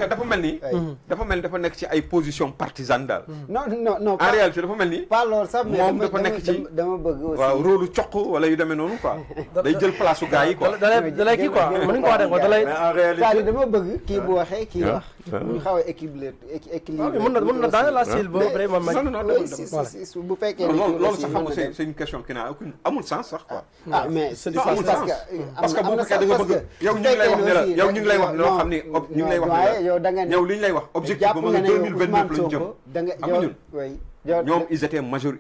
dafa mel ni dafa nekk ci ay position partisane daal. non en réalité dafa mel ni. pas loolu sax mais moom dafa nekk ci dama bëgg aussi. waaw rôle coq wala yu demee noonu quoi. day jël place su gars yi quoi. da lay kii quoi mën nga ko wax ko da lay. mais en réalité dama bëgg kii bu waxee kii wax. ñu xaw a équilibré. mën na daane la style ba vraiment ma. bu fekkee loolu sax xam nga c'est une question qui n'a aucune amul sens sax quoi. mais parce que boo fekkee da nga bëgg yow ñu ngi lay wax ne la yow ñu ngi lay wax loo xam ni ñu ngi lay wax ne yow da nga ne yow li ñu lay wax objectif ba ma 2029 lañu jëm am ñun ñoom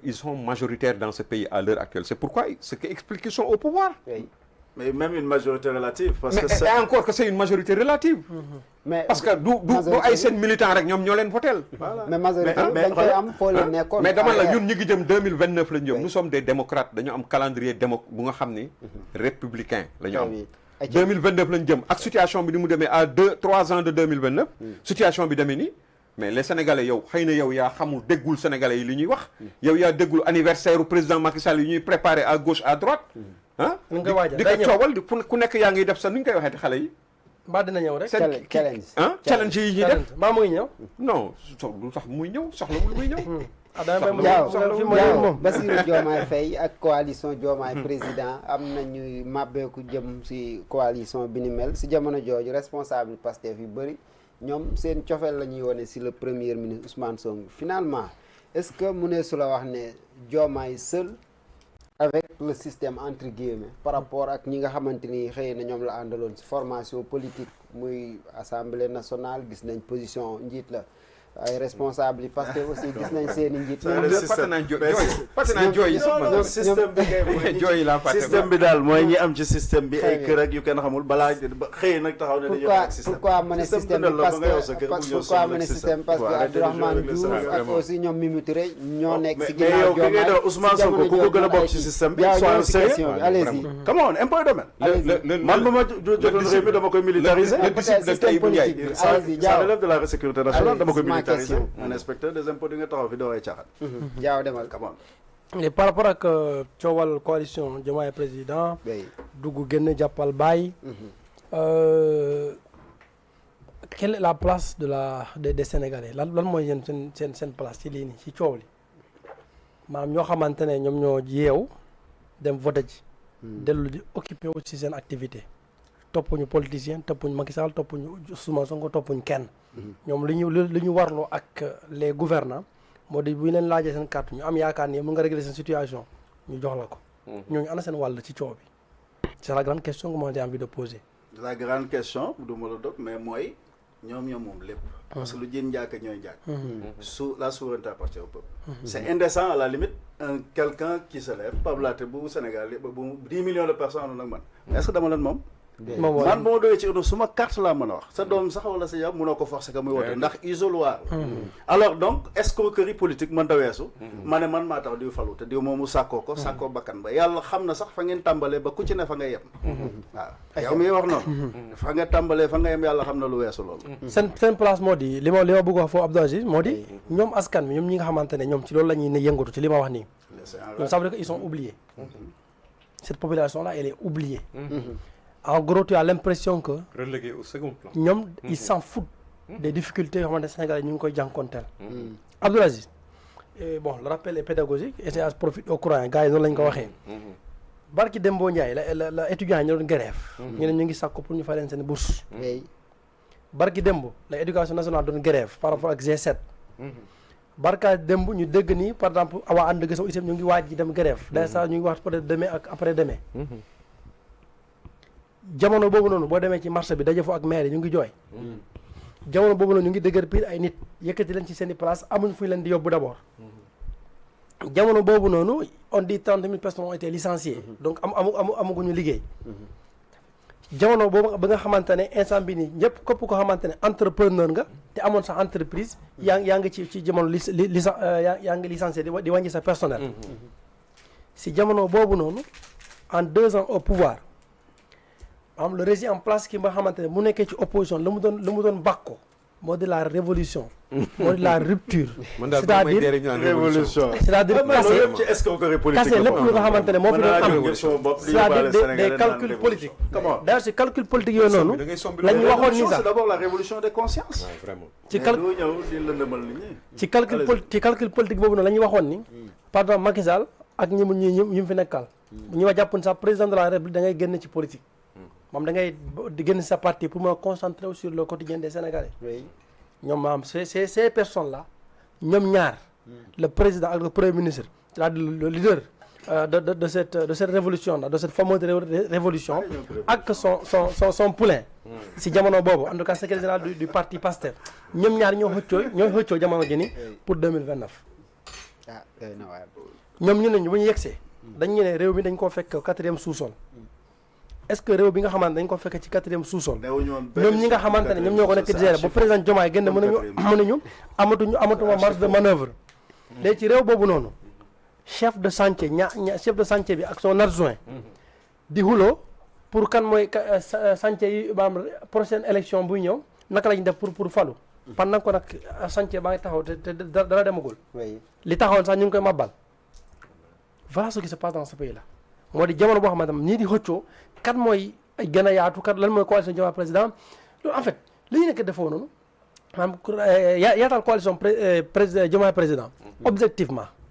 ils sont majoritaires dans ce pays à l'heure actuelle c'est pourquoi ce qui explique qu'ils sont au pouvoir. mais même une majorité relative. parce que c'est encore que c'est une majorité relative. mais parce que du ay seen militant rek ñoom ñoo leen voteel. mais majorité dañ koy am foo leen nekkoon. mais dama la ñun ñi ngi jëm 2029 la ñu jëm nous sommes des démocrates dañu am calendrier bu nga xam ni républicain la ñu am. 2029 la ñu jëm ak situation bi ni mu demee à 3 ans de 2029. situation bi demee nii. mais les sénégalais yow xëy na yow yaa xamul déggul sénégalais yi li ñuy wax. yow yaa déggul anniversaire u président Macky Sall yi ñuy préparé à gauche à droite. nu nga waajal di ko coowal ku nekk yaa ngi def sa nu ñu koy waxee xale yi. mbaa dina ñëw rek. challenge yi ñuy def mbaa muy ñëw. non lu tax muy ñëw soxlawul muy ñëw. Bassirou Diomaye Faye ak coalition Diomaye président am nañuy màbbeeku jëm si coalition bi ni mel si jamono jooju responsable Pastef yu bëri ñoom seen cofeel la ñuy wone si le premier ministre Ousmane Sonko finalement est-ce que mu ne su la wax ne Diomaye seul avec le système entre guillemets par rapport ak ñi nga xamante ni xëy na ñoom la àndaloon si formation politique muy assemblée nationale gis nañ position njiit la ay responsable yi parce que aussi gis nañ seen i njiit. système bi daal mooy ñi am ci système bi ay kër ak yu kenn xamul balaa xëy nag taxaw ne dañuy wax système. pourquoi ma ne système bi pourquoi ma ne système parce que Abdourahmane Diouf ak aussi ñoom Mimi Touré ñoo nekk si ginnaaw Diomaye mais yow ki ngay def Ousmane Sonko ku ko gën a bokk ci système bi sois sérieux allez-y come on impôt domaine man bu ma jotoon réew mi dama koy militariser ça relève de la sécurité nationale dama koy militariser un inspecteur des impôts di nga taxaw fi doo ay caaxaan. jaaw demal come on. et par rapport ak coowal coalition Diomaye président. dugg génn jàppal bàyyi. quelle est la place des Sénégalais lan mooy yéen seen place ci lii nii ci coow li maanaam ñoo xamante ne ñoom ñoo yeew dem voté ji. dellu di occupé aussi seen activité. toppuñu politicien toppuñu Macky Sall toppuñu Ousmane Sonko toppuñu kenn. ñoom li ñu warloo ak les gouvernants moo di bu ñu leen laajee seen carte ñu am yaakaar ni mën nga régler seen situation ñu jox la ko. ñooñu ana seen wàll ci coow bi. c'est la grande question que moi j'ai envie de poser. la grande question du ma la dog mais mooy ñoom moom lépp. parce que lu jën njaaka ñooy njaak. la souveraineté appartient au peuple. c'est indécent à la limite quelqu'un qui se lève pablaate bu Sénégal bu 10 millions de personnes àndoon ak man est-ce que dama leen moom. man boo doyee ci uno suma carte laa mën a wax sa doom sax wala sa yaw mënoo ko forcer que muy wote ndax isoloir alors donc escroquerie politique mën ta weesu ma ne man maa tax diw falu te diw moomu sàkkoo bakkan ba yàlla xam na sax fa ngeen tàmbalee ba ku ci ne fa nga yem waaw yow miy wax noonu fa nga tàmbalee fa nga yem yàlla xam na lu weesu loolu seen place moo di li ma bëgg wax foofu Abdou Aziz moo di ñoom askan bi ñoom ñi nga xamante ne ñoom ci loolu la ñuy ne yëngatu ci li ma wax nii ñoom ça veut dire que ils sont oubliés cette population là elle est oubliée. En gros, tu as l'impression que relégué au second plan. ñoom ils s'en foutent des difficultés yoo xamante ne Sénégalais ñu ngi koy jànkonteel. Abdoul Aziz bon le rappel est pédagogique et c'est à profit au courant gars yi noonu la ñu ko waxee. barki Dembo Ndiaye la étudiants yi ñu doon grève. ñu ne ñu ngi sàkku pour ñu fay leen seen bourse. barki Dembo la éducation nationale doon grève par rapport ak G7. barka Dembo ñu dégg nii par exemple waa ànd gëstu itam ñu ngi waaj ji dem grève. d'ailleurs ñu ngi wax peut-être demain ak après demain. jamono boobu noonu boo demee ci marché bi daje fa ak maire yi ñu ngi jooy. jamono boobu noonu ñu ngi dëgër piir ay nit yëkkati leen ci seen i place amuñ fu ñu leen di yóbbu d'abord. jamono boobu noonu on dit 30 000 personnes ont été licenciées. donc amaguñu liggéey. jamono boobu ba nga xamante ne instant bi nii ñëpp képp ko xamante ne entrepreneur nga te amoon sa entreprise yaa ngi ci jamono yaa ngi licencié di wàññi sa personnel. si jamono boobu noonu en 2 ans au pouvoir. le régime en place ki nga xamante ne mu nekkee ci opposition lu mu doon bàkko moo di la révolution moo di la rupture man daal ba may dee rek ñu naan révolution. c'est-à-dire loolu yëpp ci escroquerie politique casser lépp lu nga xamante ne moo fi doon am c'est-à-dire des calculs politiques d'ailleurs si calcul politique yooyu noonu la ñu waxoon ni sax c'est d'abord la révolution des consciences. vraiment ci doo ñëw di lëndëmal nit ñi. ci calcul politique boobu noonu la ñuy waxoon ni par exemple Macky Sall ak ñi mu fi nekkal ñu ma jàpp sax président de la République da ngay génn ci politique moom da ngay di génn sa parti pour me concentrer sur le quotidien des Sénégalais ñoom maam ces personnes là ñoom ñaar le président ak le premier ministre c'est-à-dire le leader de cette révolution là de cette fameuse révolution ak son poulain si jamono boobu en tout cas secrétaire général du parti PASTEF ñoom ñaar ñoo xëccoo jamono ji ni pour 2029 ñoom ñu ne ñu bu ñu yegsee dañ ñu ne réew mi dañ koo fekk 4e sous-sol est-ce que réew bi nga xamante dañ ko fekk ci 4e sous-sol ñoom ñi nga xamante ne ñoom ñoo ko nekk di gérer ba président Diomaye génn mënuñu amatuma marge de manœuvre léegi ci réew boobu noonu chef de chantier chef de chantier bi ak son adjoint di xuloo pour kan mooy chantier yi maanaam prochaine élection buy ñëw naka lañ def pour falu pendant ko nag chantier baa ngi taxaw te dara demagul li taxawoon sax ñu ngi koy mabbal voilà ce qui se passe dans ce pays là moo di jamono boo xamante ne ñii di xëccoo kan mooy gën a yaatu kat lan mooy coalition Diomaye président loolu en fait li ñu nekk defoo noonu maanaam yaatal coalition président Diomaye président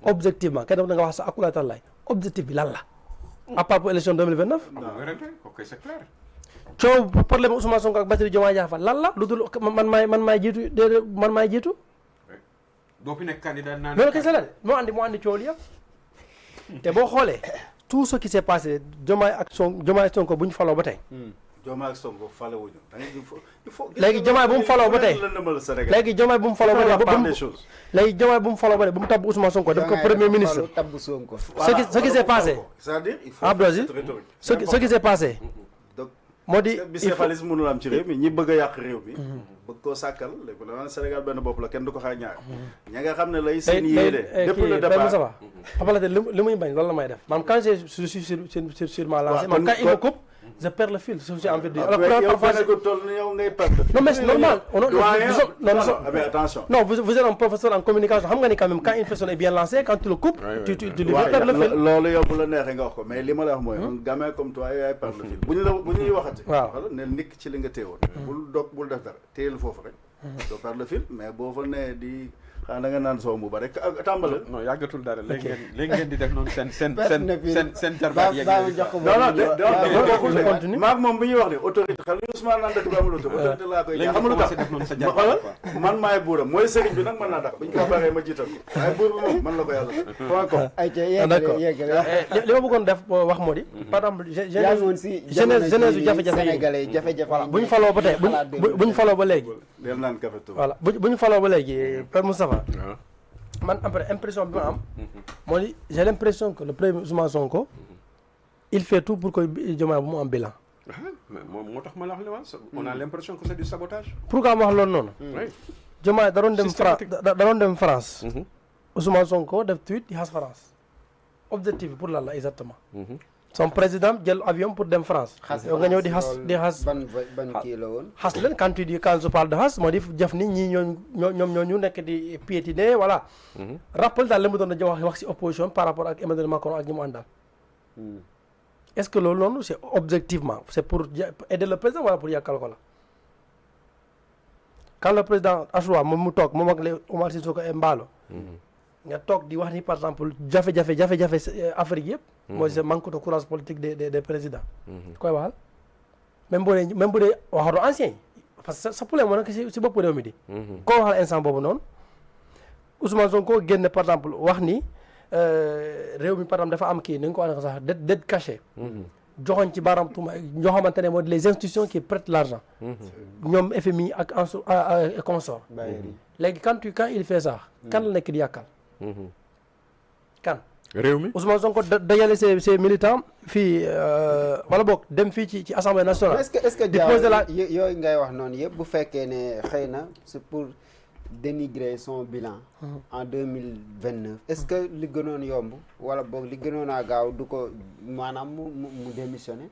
objectivement kenn da nga wax sa akula tallaay objectif bi lan la à part pour élection 2029 ok c'est clair coow problème Ousmane Sonko ak Bassirou Diomaye Diakhar lan la lu dul man maay jiitu doo fi nekk candidat naan loolu kese la de moo andi coow li yëpp te boo xoolee tout ce qui s'est passé Diomaye ak Sonko bu ñu faloo ba tey. Diomaye ak Sonko faloo wuñu. léegi Diomaye bu mu faloo ba tey léegi Diomaye bu mu faloo ba tey léegi Diomaye bu mu faloo ba tey bu mu tabb Ousmane Sonko def ko premier ministre. ce qui s'est passé. c'est-à-dire il faut ce qui s'est passé. moo di bicéphalisme mënul am ci réew mi ñi bëgg a yàq réew mi bëgg koo sàkkal léegi dama Sénégal benn bopp la kenn du ko xaar ñaar ña nga xam ne lay seen yéene depuis le départ ça va Papa li muy bañ loolu la may def maanaam quand je suis sur ma lancée maanaam quand il me coupe je perds le fil j'ai envie de dire alors yow ko toll ni yow ngay perdre le fil non mais c'est normal mais attention non vous êtes un professeur en communication xam nga ni quand même quand une personne est bien lancée quand tu le coupes tu lui perds le fil loolu yow bu la neexee nga wax ko mais li ma la wax mooy un gamin comme toi yaay perdre le fil bu ñuy waxati waaw ne nikk ci li nga téewoon bul def dara téyel foofu rek doo perdre le fil mais boo fa nee di xanaa da nga naan soow mu ba rek tàmbale. non yàggatul dara léegi ngeen di def noonu seen jarbaat yeeg non maag moom bu ñuy wax ne autorité xam nga Ousmane naan dëkk bi amul autorité laa koy léegi amul tax def noonu sa jarbaat man maay buuram mooy sëriñ bi nag mën naa tax bu ñu ko waxee ma jiital ko waaye buur bi moom man la ko yàlla d'accord li ma bëggoon def wax moo di par exemple jeunesse yu jafe-jafe bu ñu faloo ba tey bu ñu faloo ba léegi del naan café tout voilà bu ñu faloo ba léegi Père Moustapha man après impression bi ma am moo di j'ai l'impression que le premier Ousmane Sonko il fait tout pour que Diomaye bu mu am bilan moo tax ma la wax on a l'impression que c'est du sabotage pourquoi ma wax loolu noonu Diomaye da doon dem France Ousmane Sonko def tweet di xas France objectif bi pour lan la exactement son président jël avion pour dem France. yow nga ñëw di xas ban kii la woon. xas leen quand tu dis quand je parle de xas moo di jëf ni ñii ñooñu nekk di piétiner voilà. rappel daal la mu doon wax ci opposition par rapport ak Emmanuel Macron ak ñi mu àndal. est-ce que loolu noonu c'est objectivement c'est pour aider le président wala pour yàkkal ko la. quand le président Achoua moom mu toog moom ak les Omar Sissoko et Mballo. nga toog di wax ni par exemple jafe-jafe Afrique yëpp. mooy c'est manque de courage politique des présidents. koy waxal même bu dee waxatu ancien yi parce que sa problème moo nekk si bopp réew mi di. koo waxal instant boobu noonu Ousmane Sonko génne par exemple wax ni réew mi par exemple dafa am kii ni nga ko waxee sax dette cachée. joxoñ ci baaraam tuuma ñoo xamante ne moo di les institutions qui prêtent l'argent. ñoom FMI ak consort. léegi quand il fait ça. kan la nekk di yàkkal. kan. réew mi Ousmane Sonko dajale ses militants fii wala boog dem fii ci assemblée nationale. est-ce que yooyu ngay wax noonu yëpp bu fekkee ne xëy na c'est pour dénigrer son bilan. en 2029 est-ce que li gënoon yomb wala boog li gënoon a gaaw du ko maanaam mu démissionner.